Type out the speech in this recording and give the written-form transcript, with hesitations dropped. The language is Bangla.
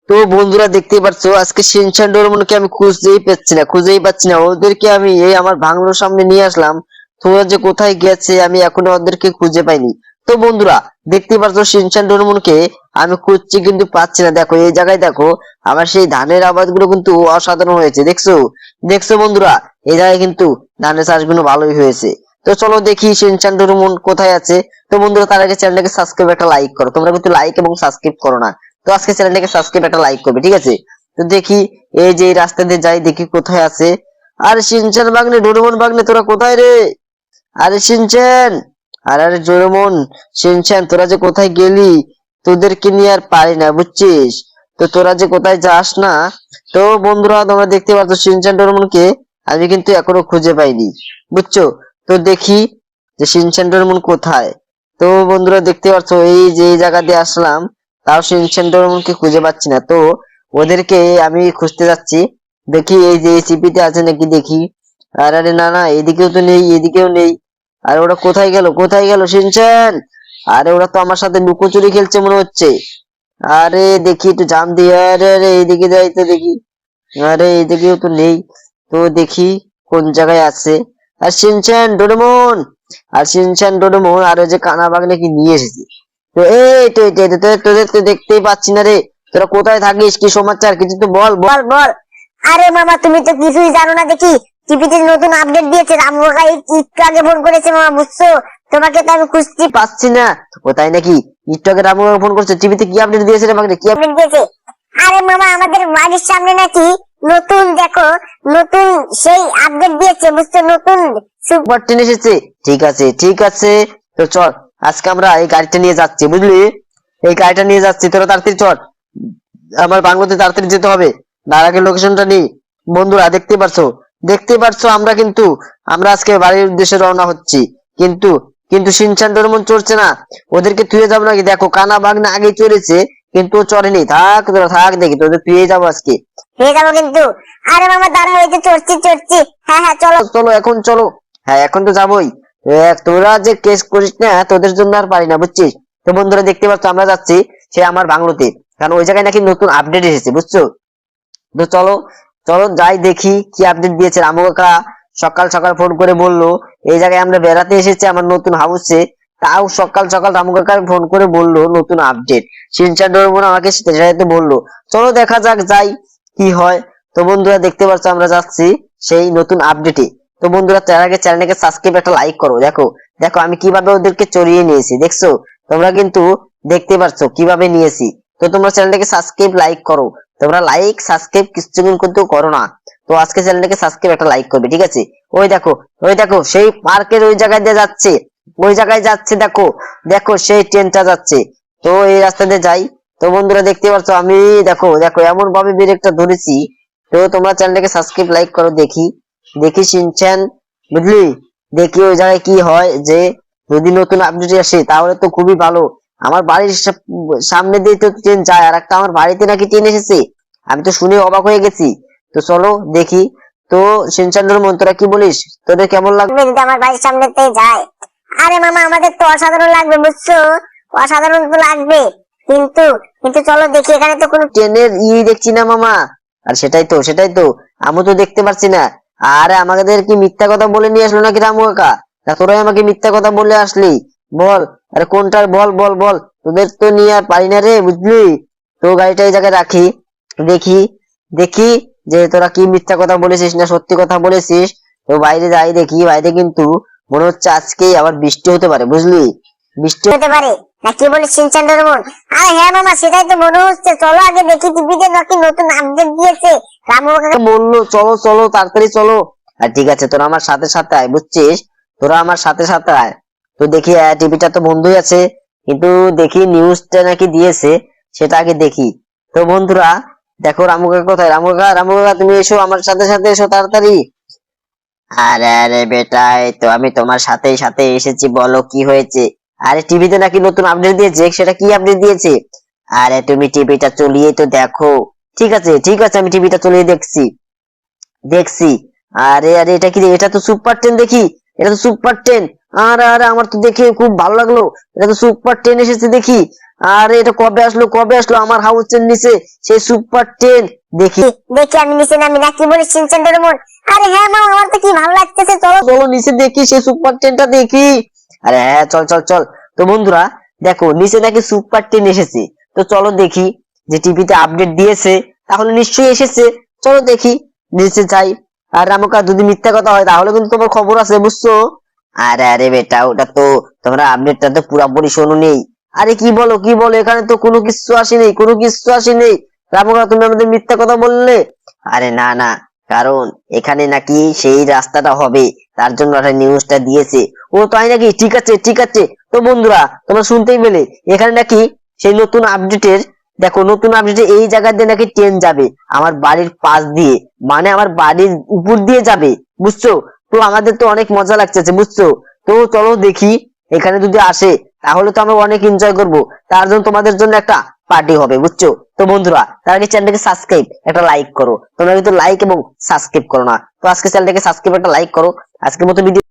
তো বন্ধুরা দেখতে পাচ্ছ আজকে শিনচান ডোরেমনকে আমি খুঁজেই পাচ্ছি না ওদেরকে আমি এই আমার বাংলোর সামনে নিয়ে আসলাম। তো ওরা যে কোথায় গেছে আমি এখনো ওদেরকে খুঁজে পাইনি। তো বন্ধুরা দেখতে পাচ্ছ শিনচান ডোরেমনকে আমি খুঁজছি কিন্তু পাচ্ছি না। দেখো এই জায়গায় দেখো আমার সেই ধানের আবাদগুলো কিন্তু অসাধারণ হয়েছে, দেখছো দেখছো বন্ধুরা, এই জায়গায় কিন্তু ধানের চাষগুলো ভালোই হয়েছে। তো চলো দেখি শিনচান ডোরেমন কোথায় আছে। তো বন্ধুরা তার আগে চ্যানেলটাকে সাবস্ক্রাইব একটা লাইক করো, তোমরা কিন্তু লাইক এবং সাবস্ক্রাইব করো না। তো আজকে চ্যানেলটাকে সাবস্ক্রাইব একটা লাইক করবে, ঠিক আছে। তো দেখি এই যে এই রাস্তা দিয়ে যাই, দেখি কোথায় আছে। আরে শিনচান বাগনে, ডোরেমন বাগনে, তোরা কোথায় রে? আরে শিনচান, আরে আরে ডোরেমন, শিনচান তোরা যে কোথায় গেলি? তোদেরকে নিয়ে আর পারি না বুঝছিস। তো তোরা যে কোথায় যাস না। তো বন্ধুরা তোমরা দেখতে পাচ্ছ শিনচান ডোরেমনকে আমি কিন্তু এখনো খুঁজে পাইনি, বুঝছো। তো দেখি যে শিনচান ডোরেমন কোথায়। তো বন্ধুরা দেখতে পাচ্ছ এই যে এই জায়গা দিয়ে আসলাম, তাও শিনচান ডোরেমনকে খুঁজে পাচ্ছি না। তো ওদেরকে আমি খুঁজতে যাচ্ছি, দেখি এই যে সিপিতে আছে নাকি দেখি। আর আরে না না, এদিকেও তো নেই, এদিকেও নেই। আর ওরা কোথায় গেল শিনচান? আরে ওরা তো আমার সাথে লুকোচুরি খেলছে মনে হচ্ছে। আরে দেখি একটু জাম দিয়ে, আরে আরে এইদিকে যাই তো দেখি। আরে এইদিকেও তো নেই। তো দেখি কোন জায়গায় আছে। আর শিনচান ডোরেমন আর ওই যে কানা বাগনে কি নিয়ে এসেছে। তো এই তো তোদের তো দেখতেই পাচ্ছি না রে। তোরা কোথায় থাকিস, কি সমাচার, কিছু তো বল বল। বল বল। আরে মামা, তুমি তো কিছুই জানো না দেখি। টিভিতে নতুন আপডেট দিয়েছে, রামু কাকা একটু আগে ফোন করেছে মামা, বুঝছো? তোমাকে তো আমি খুঁজছি, পাচ্ছি না। ও তাই নাকি? একটু আগে রামু ফোন করছে, টিভিতে কি আপডেট দিয়েছে রে বাগনে, কি আপডেট দিয়েছে। আরে মামা, আমাদের বাড়ির সামনে নাকি নতুন, দেখো, নতুন সেই আপডেট দিয়েছে, বুঝছো? নতুন সুপার ট্রেন এসেছে। ঠিক আছে তো চল, আজকে আমরা এই গাড়িটা নিয়ে যাচ্ছি বুঝলি। এই গাড়িটা নিয়ে যাচ্ছি, তোরা তাড়াতাড়ি চল, আমার বাংলোতে তাড়াতাড়ি যেতে হবে। তার আগে লোকেশনটা নিই। বন্ধুরা দেখতে পারছো আমরা আজকে বাড়ির উদ্দেশ্যে রওনা হচ্ছি। কিন্তু কিন্তু শিনচান ডোরেমন চড়ছে না। ওদেরকে তুই যাবো নাকি? দেখো কানা বাগনা আগে চড়েছে কিন্তু ও চড়েনি। থাক তোরা থাক, দেখি তোদের তুই যাবো আজকে। হয়ে যাবো কিন্তু। আরে মামা দাঁড়াও, এই যে চড়ছি। হ্যাঁ হ্যাঁ, চলো। চলো এখন চলো। হ্যাঁ এখন তো যাবোই। তোরা যে কেস করিস না, তোদের জন্য আর পারি না বুঝছিস। তো বন্ধুরা দেখতে পাচ্ছ আমরা যাচ্ছি সে আমার বাংলোতে, কারণ ওই জায়গায় নাকি নতুন আপডেট এসেছে, বুঝছো। তো চলো চলো যাই দেখি কি আপডেট দিয়েছে। রামু কাকা সকাল সকাল ফোন করে বললো এই জায়গায় আমরা বেড়াতে এসেছি আমার নতুন হাউসে। তাও সকাল সকাল রামু কাকা ফোন করে বললো নতুন আপডেট। শিনচান ডোরেমন আমাকে সাথে বললো। চলো দেখা যাক যাই কি হয়। তো বন্ধুরা দেখতে পাচ্ছ আমরা যাচ্ছি সেই নতুন আপডেটে। তো বন্ধুরা তার আগে চ্যানেলটাকে সাবস্ক্রাইব একটা লাইক করো। দেখো দেখো আমি কিভাবে ওদেরকে চড়িয়ে নিয়েছি, দেখছো। তোমরা কিন্তু দেখতে পাচ্ছ কিভাবে নিয়েছি। তো তোমরা চ্যানেলটাকে সাবস্ক্রাইব লাইক করো। তোমরা লাইক সাবস্ক্রাইব কিছু কিন্তু করো না। তো আজকে চ্যানেলটাকে সাবস্ক্রাইব একটা লাইক করবে, ঠিক আছে। ওই দেখো সেই পার্কের ওই জায়গায় দিয়ে যাচ্ছে, ওই জায়গায় যাচ্ছে, দেখো দেখো সেই ট্রেনটা যাচ্ছে। তো এই রাস্তা দিয়ে যাই। তো বন্ধুরা দেখতে পাচ্ছ আমি দেখো দেখো এমন ভাবে ব্রেকটা ধরেছি। তো তোমরা চ্যানেলটাকে সাবস্ক্রাইব লাইক করো। দেখি দেখি শিনচান, বুঝলি। দেখি ওই জায়গায় কি হয়, যে যদি নতুন আপডেট আসে তাহলে তো খুবই ভালো। আমার বাড়ির সামনে দিয়ে তো ট্রেন যায়, আর একটা আমার বাড়িতে নাকি ট্রেন এসেছে। আমি তো শুনে অবাক হয়ে গেছি। তো চলো দেখি। তো শিনচানের মন তোরা কি বলিস, তোদের কেমন লাগবে? যদি আমার বাড়ির সামনেতে যায়। আরে মামা, আমাদের তো অসাধারণ লাগবে, বুঝছো? অসাধারণ তো লাগবে। কিন্তু কিন্তু চলো দেখি, এখানে তো কোনো ট্রেনের দেখছি না মামা। আর সেটাই তো আমি তো দেখতে পাচ্ছি না। আরে আমাদের কি মিথ্যা কথা বলে নিয়ে আসলো নাকি রামু কাকা? তা তোরাই আমাকে মিথ্যা কথা বলে আসলি, বল। আরে কোনটার বল বল বল। তোদের তো নিয়ে আর পারি না রে, বুঝলি। তো গাড়িটা এই জায়গায় রাখি, দেখি দেখি যে তোরা কি মিথ্যা কথা বলেছিস না সত্যি কথা বলেছিস। তো বাইরে যাই, দেখি বাইরে কিন্তু মনে হচ্ছে আজকেই আবার বৃষ্টি হতে পারে, বুঝলি। বৃষ্টি হতে পারে না, কি বলে শিনচান ডোরেমন? আরে হ্যাঁ মামা, সেটাই তো মনে হচ্ছে। চলো আগে দেখি টিভিতে নাকি নতুন আপডেট দিয়েছে, রামু কাকা বললো চলো চলো তাড়াতাড়ি চলো। আর ঠিক আছে তোরা আমার সাথে সাথে আয়, বুঝছিস, তোরা আমার সাথে সাথে আয়। তো দেখি টিভিটা তো বন্ধই আছে, কিন্তু দেখি নিউজটা নাকি দিয়েছে, সেটা আগে দেখি। তো বন্ধুরা দেখো রামু কাকা কোথায়। রামু কাকা তুমি এসো, আমার সাথে সাথে এসো তাড়াতাড়ি। আরে আরে বেটা, এই তো আমি তোমার সাথে সাথে এসেছি, বলো কি হয়েছে। আরে টিভিতে নাকি নতুন আপডেট দিয়েছে, সেটা কি আপডেট দিয়েছে? আরে তুমি টিভিটা চলিয়ে তো দেখো। ঠিক আছে আমি টিভিটা চলিয়ে দেখছি। আরে আরে এটা কি রে? এটা তো সুপার টেন দেখি, এটা তো সুপার টেন। আরে আরে আমার তো দেখে খুব ভালো লাগলো, এটা তো সুপার টেন এসেছে দেখি। আরে এটা কবে আসলো আমার হাউসের নিচে সেই সুপার ট্রেন। দেখি দেখি আমি নিচে নামি নাকি বলিস শিনচান ডোরেমন? আরে হ্যাঁ মামা, আমার তো কি ভালো লাগতেছে, চলো। চলো নিচে দেখি সেই সুপার ট্রেনটা দেখি। আরে হ্যাঁ, চল চল চল। তো বন্ধুরা দেখো নিচে নাকি সুপার ট্রেন এসেছে। তো চলো দেখি, যে টিভিতে আপডেট দিয়েছে তাহলে নিশ্চয়ই এসেছে। চলো দেখি, নিচে যাই। আর রামকা যদি মিথ্যা কথা হয় তাহলে কিন্তু তোমার খবর আছে, বুঝছো? আরে আরে বেটা, ওটা তো তোমরা আপডেটটা তো পুরোপুরি শোনোনি। আরে কি বলো কি বলো, এখানে তো কোনো কিছু আসেনি, কোনো কিছু আসেনি। রামকা তুমি আমাদের মিথ্যা কথা বললে। আরে না না, কারণ এখানে নাকি সেই রাস্তাটা হবে, তার জন্য একটা নিউজটা দিয়েছে। ও তাই নাকি? ঠিক আছে ঠিক আছে। তো বন্ধুরা তোমরা শুনতেই পেলে, এখানে নাকি সেই নতুন আপডেটের, দেখো নতুন আপডেটে এই জায়গা দিয়ে নাকি ট্রেন যাবে আমার বাড়ির পাশ দিয়ে, মানে আমার বাড়ির উপর দিয়ে যাবে, বুঝছো? তো আমাদের তো অনেক মজা লাগতেছে, বুঝছো? তো চলো দেখি, এখানে যদি আসে তাহলে তো আমরা অনেক এনজয় করব। তার জন্য তোমাদের জন্য একটা পার্টি হবে, বুঝছো? তো বন্ধুরা তার আগে চ্যানেলটাকে সাবস্ক্রাইব একটা লাইক করো, তোমরা কিন্তু লাইক এবং সাবস্ক্রাইব করো না। তো আজকে চ্যানেলটাকে সাবস্ক্রাইব একটা লাইক করো। আজকের মতো ভিডিও